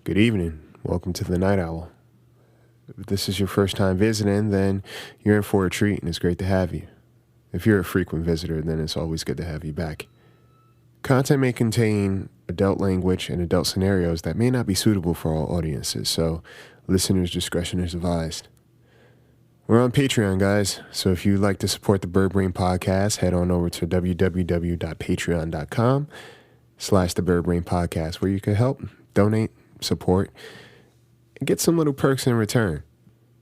Good evening. Welcome to the Night Owl. If this is your first time visiting, then you're in for a treat and it's great to have you. If you're a frequent visitor, then it's always good to have you back. Content may contain adult language and adult scenarios that may not be suitable for all audiences, so listeners' discretion is advised. We're on Patreon, guys, so if you'd like to support the Bird Brain Podcast, head on over to www.patreon.com/thebirdbrainpodcast, where you can help, donate, support, and get some little perks in return.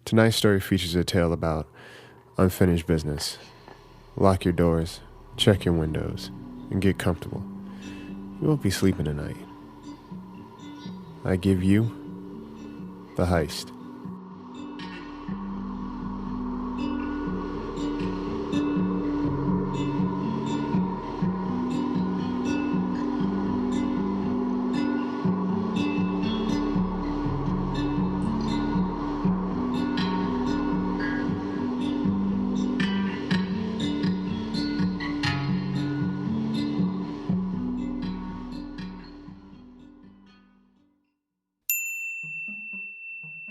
Tonight's story features a tale about unfinished business. Lock your doors, check your windows, and get comfortable. You won't be sleeping tonight. I give you the Heist.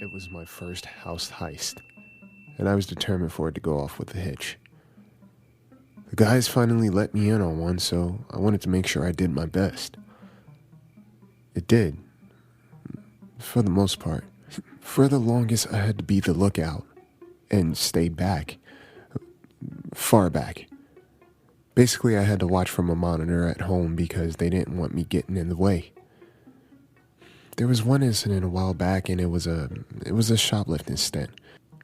It was my first house heist, and I was determined for it to go off with a hitch. The guys finally let me in on one, so I wanted to make sure I did my best. It did, for the most part. For the longest, I had to be the lookout and stay back, far back. Basically, I had to watch from a monitor at home because they didn't want me getting in the way. There was one incident a while back, and it was a shoplifting stint.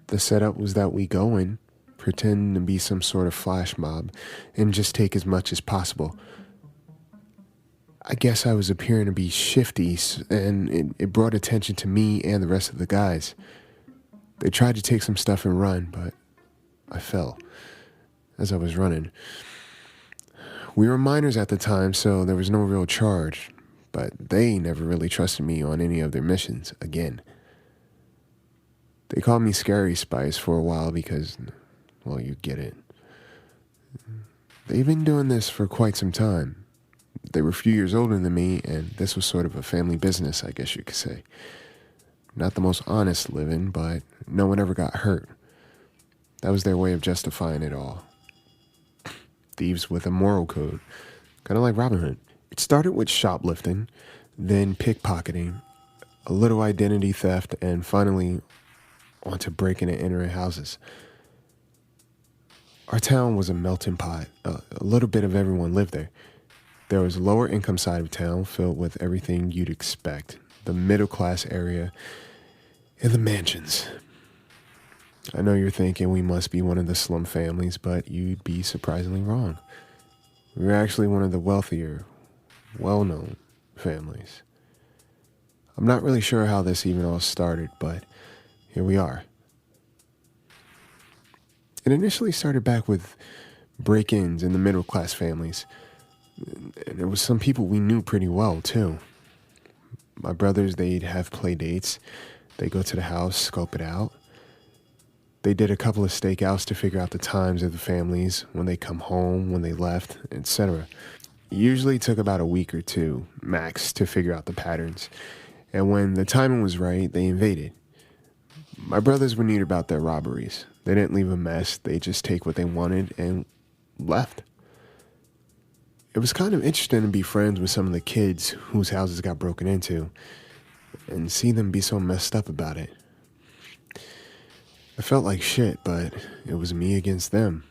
The setup was that we go in, pretend to be some sort of flash mob, and just take as much as possible. I guess I was appearing to be shifty, and it brought attention to me and the rest of the guys. They tried to take some stuff and run, but I fell as I was running. We were minors at the time, so there was no real charge. But they never really trusted me on any of their missions again. They called me Scary Spice for a while because, well, you get it. They've been doing this for quite some time. They were a few years older than me, and this was sort of a family business, I guess you could say. Not the most honest living, but no one ever got hurt. That was their way of justifying it all. Thieves with a moral code, kind of like Robin Hood. It started with shoplifting, then pickpocketing, a little identity theft, and finally onto breaking and entering houses. Our town was a melting pot. A little bit of everyone lived there. There was a lower income side of town filled with everything you'd expect, the middle class area, and the mansions. I know you're thinking we must be one of the slum families, but you'd be surprisingly wrong. We were actually one of the wealthier, well-known families. I'm not really sure how this even all started, but here we are. It initially started back with break-ins in the middle-class families. And there was some people we knew pretty well, too. My brothers, they'd have play dates. They'd go to the house, scope it out. They did a couple of stakeouts to figure out the times of the families, when they come home, when they left, etc. It usually took about a week or two, max, to figure out the patterns. And when the timing was right, they invaded. My brothers were neat about their robberies. They didn't leave a mess. They just take what they wanted and left. It was kind of interesting to be friends with some of the kids whose houses got broken into and see them be so messed up about it. I felt like shit, but it was me against them.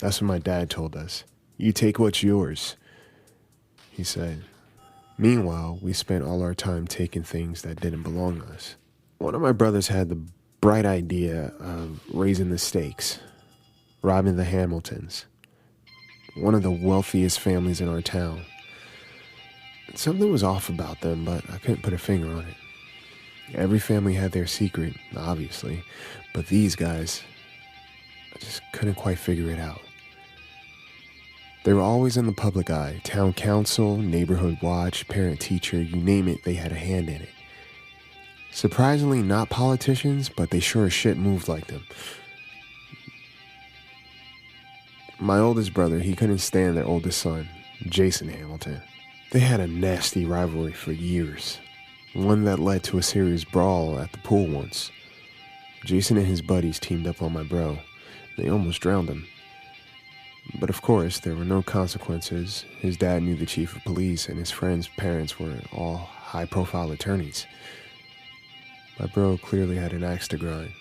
That's what my dad told us. You take what's yours, he said. Meanwhile, we spent all our time taking things that didn't belong to us. One of my brothers had the bright idea of raising the stakes, robbing the Hamiltons, one of the wealthiest families in our town. Something was off about them, but I couldn't put a finger on it. Every family had their secret, obviously, but these guys, I just couldn't quite figure it out. They were always in the public eye. Town council, neighborhood watch, parent-teacher, you name it, they had a hand in it. Surprisingly not politicians, but they sure as shit moved like them. My oldest brother, he couldn't stand their oldest son, Jason Hamilton. They had a nasty rivalry for years. one that led to a serious brawl at the pool once. Jason and his buddies teamed up on my bro. They almost drowned him. But of course, there were no consequences. His dad knew the chief of police, and his friends' parents were all high-profile attorneys. My bro clearly had an axe to grind,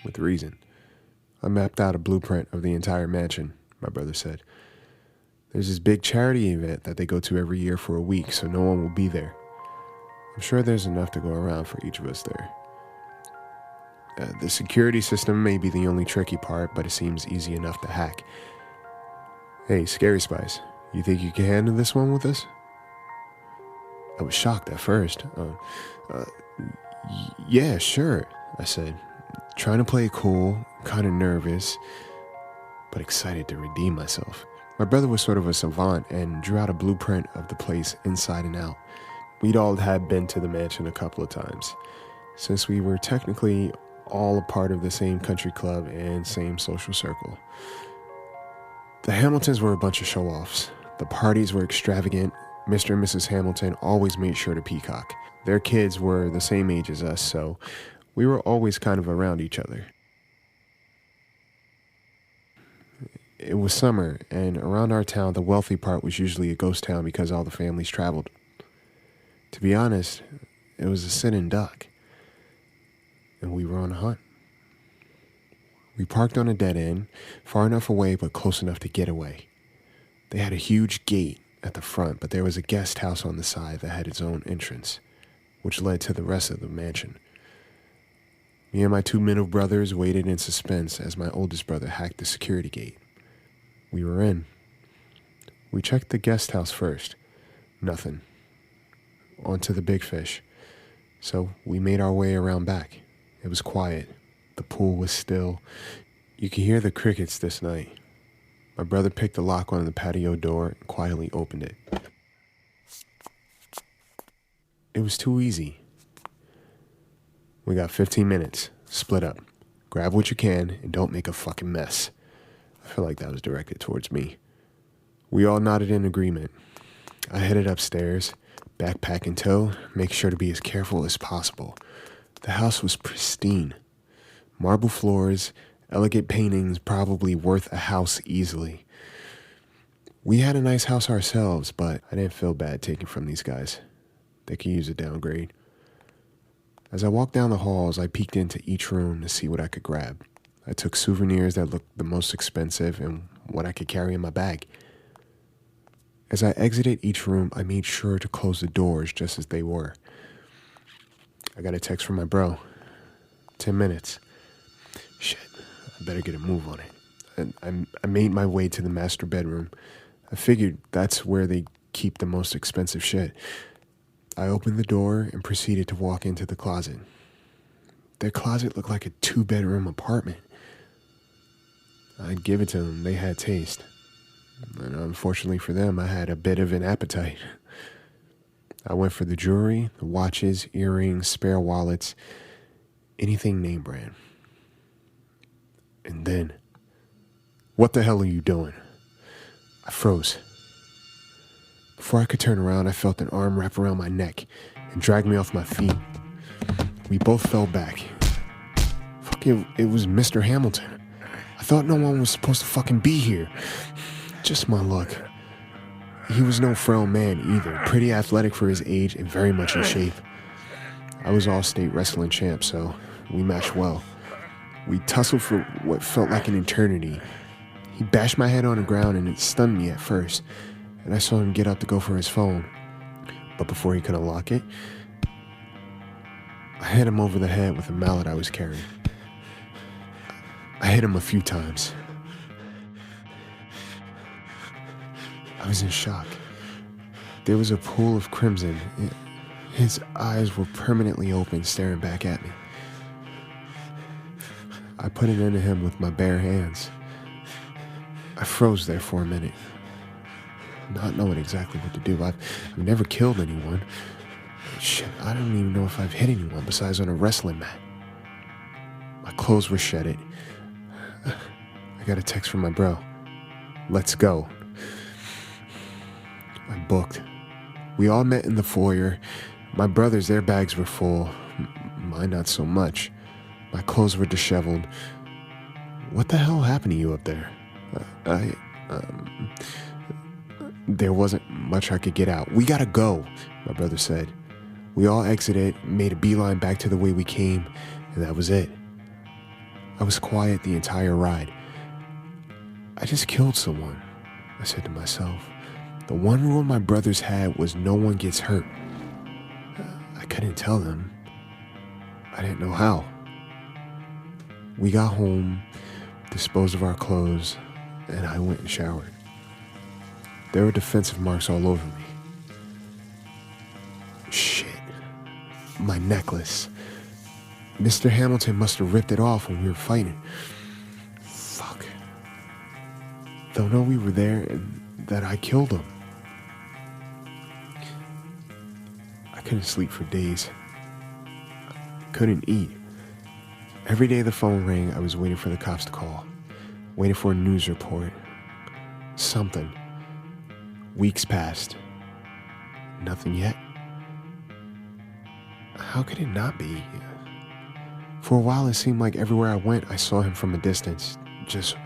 with reason. I mapped out a blueprint of the entire mansion, my brother said. There's this big charity event that they go to every year for a week, so no one will be there. I'm sure there's enough to go around for each of us there. The security system may be the only tricky part, but it seems easy enough to hack. Hey, Scary Spice, you think you can handle this one with us? I was shocked at first. Yeah, sure, I said, trying to play it cool, kind of nervous, but excited to redeem myself. My brother was sort of a savant and drew out a blueprint of the place inside and out. We'd all had been to the mansion a couple of times, since we were technically all a part of the same country club and same social circle. The Hamiltons were a bunch of show-offs. The parties were extravagant. Mr. and Mrs. Hamilton always made sure to peacock. Their kids were the same age as us, so we were always kind of around each other. It was summer, and around our town, the wealthy part was usually a ghost town because all the families traveled. To be honest, it was a sitting duck, and we were on a hunt. We parked on a dead end, far enough away but close enough to get away. They had a huge gate at the front, but there was a guest house on the side that had its own entrance, which led to the rest of the mansion. Me and my two middle brothers waited in suspense as my oldest brother hacked the security gate. We were in. We checked the guest house first. Nothing. On to the big fish. So we made our way around back. It was quiet. The pool was still. You could hear the crickets this night. My brother picked the lock on the patio door and quietly opened it. It was too easy. We got 15 minutes. Split up. Grab what you can and don't make a fucking mess. I feel like that was directed towards me. We all nodded in agreement. I headed upstairs, backpack in tow, make sure to be as careful as possible. The house was pristine. Marble floors, elegant paintings, probably worth a house easily. We had a nice house ourselves, but I didn't feel bad taking from these guys. They could use a downgrade. As I walked down the halls, I peeked into each room to see what I could grab. I took souvenirs that looked the most expensive and what I could carry in my bag. As I exited each room, I made sure to close the doors just as they were. I got a text from my bro. 10 minutes. Shit, I better get a move on it. And I made my way to the master bedroom. I figured that's where they keep the most expensive shit. I opened the door and proceeded to walk into the closet. Their closet looked like a 2-bedroom apartment. I'd give it to them. They had taste. And unfortunately for them, I had a bit of an appetite. I went for the jewelry, the watches, earrings, spare wallets, anything name brand. And then, what the hell are you doing? I froze. Before I could turn around, I felt an arm wrap around my neck and drag me off my feet. We both fell back. Fuck, it was Mr. Hamilton. I thought no one was supposed to fucking be here. Just my luck. He was no frail man either, pretty athletic for his age and very much in shape. I was all-state wrestling champ, so we matched well. We tussled for what felt like an eternity. He bashed my head on the ground and it stunned me at first, and I saw him get up to go for his phone. But before he could unlock it, I hit him over the head with a mallet I was carrying. I hit him a few times. I was in shock. There was a pool of crimson. His eyes were permanently open, staring back at me. I put it into him with my bare hands. I froze there for a minute, not knowing exactly what to do. I've never killed anyone. Shit, I don't even know if I've hit anyone besides on a wrestling mat. My clothes were shedded. I got a text from my bro. Let's go. I booked. We all met in the foyer. My brothers, their bags were full. Mine not so much. My clothes were disheveled. What the hell happened to you up there? There wasn't much I could get out. We gotta go, my brother said. We all exited, made a beeline back to the way we came, and that was it. I was quiet the entire ride. I just killed someone, I said to myself. The one rule my brothers had was no one gets hurt. I couldn't tell them. I didn't know how. We got home, disposed of our clothes, and I went and showered. There were defensive marks all over me. Shit. My necklace. Mr. Hamilton must have ripped it off when we were fighting. Fuck. They'll know we were there and that I killed him. I couldn't sleep for days. I couldn't eat. Every day the phone rang, I was waiting for the cops to call. Waiting for a news report. Something. Weeks passed. Nothing yet. How could it not be? For a while, it seemed like everywhere I went, I saw him from a distance, just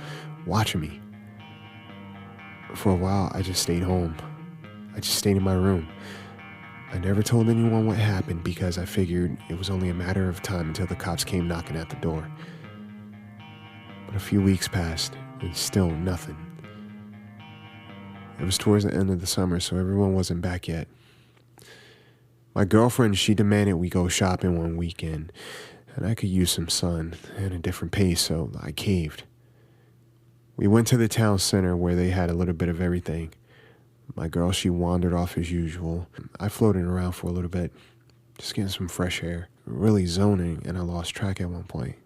watching me. For a while, I just stayed home. I just stayed in my room. I never told anyone what happened because I figured it was only a matter of time until the cops came knocking at the door. But a few weeks passed, and still nothing. It was towards the end of the summer, so everyone wasn't back yet. My girlfriend, she demanded we go shopping one weekend, and I could use some sun and a different pace, so I caved. We went to the town center where they had a little bit of everything. My girl, she wandered off as usual. I floated around for a little bit, just getting some fresh air, really zoning, and I lost track at one point.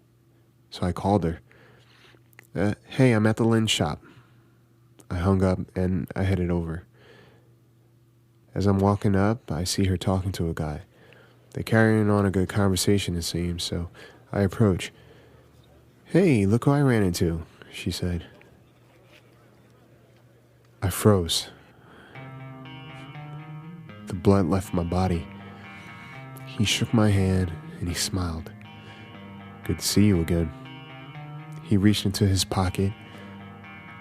So I called her. Hey, I'm at the Lynn shop. I hung up and I headed over. As I'm walking up, I see her talking to a guy. They're carrying on a good conversation, it seems, so I approach. Hey, look who I ran into, she said. I froze. The blood left my body. He shook my hand and he smiled. Good to see you again. He reached into his pocket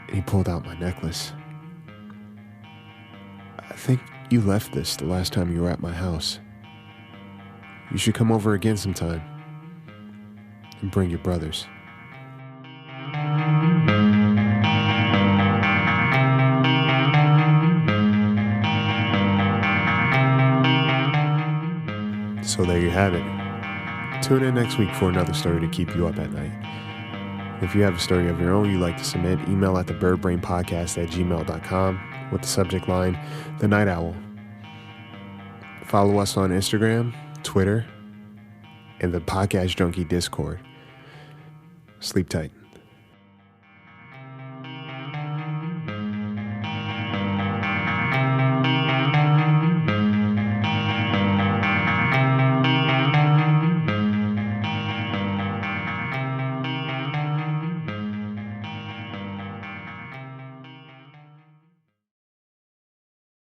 and he pulled out my necklace. I think you left this the last time you were at my house. You should come over again sometime and bring your brothers. So there you have it. Tune in next week for another story to keep you up at night. If you have a story of your own you'd like to submit, email at thebirdbrainpodcast@gmail.com with the subject line, The Night Owl. Follow us on Instagram, Twitter, and the Podcast Junkie Discord. Sleep tight.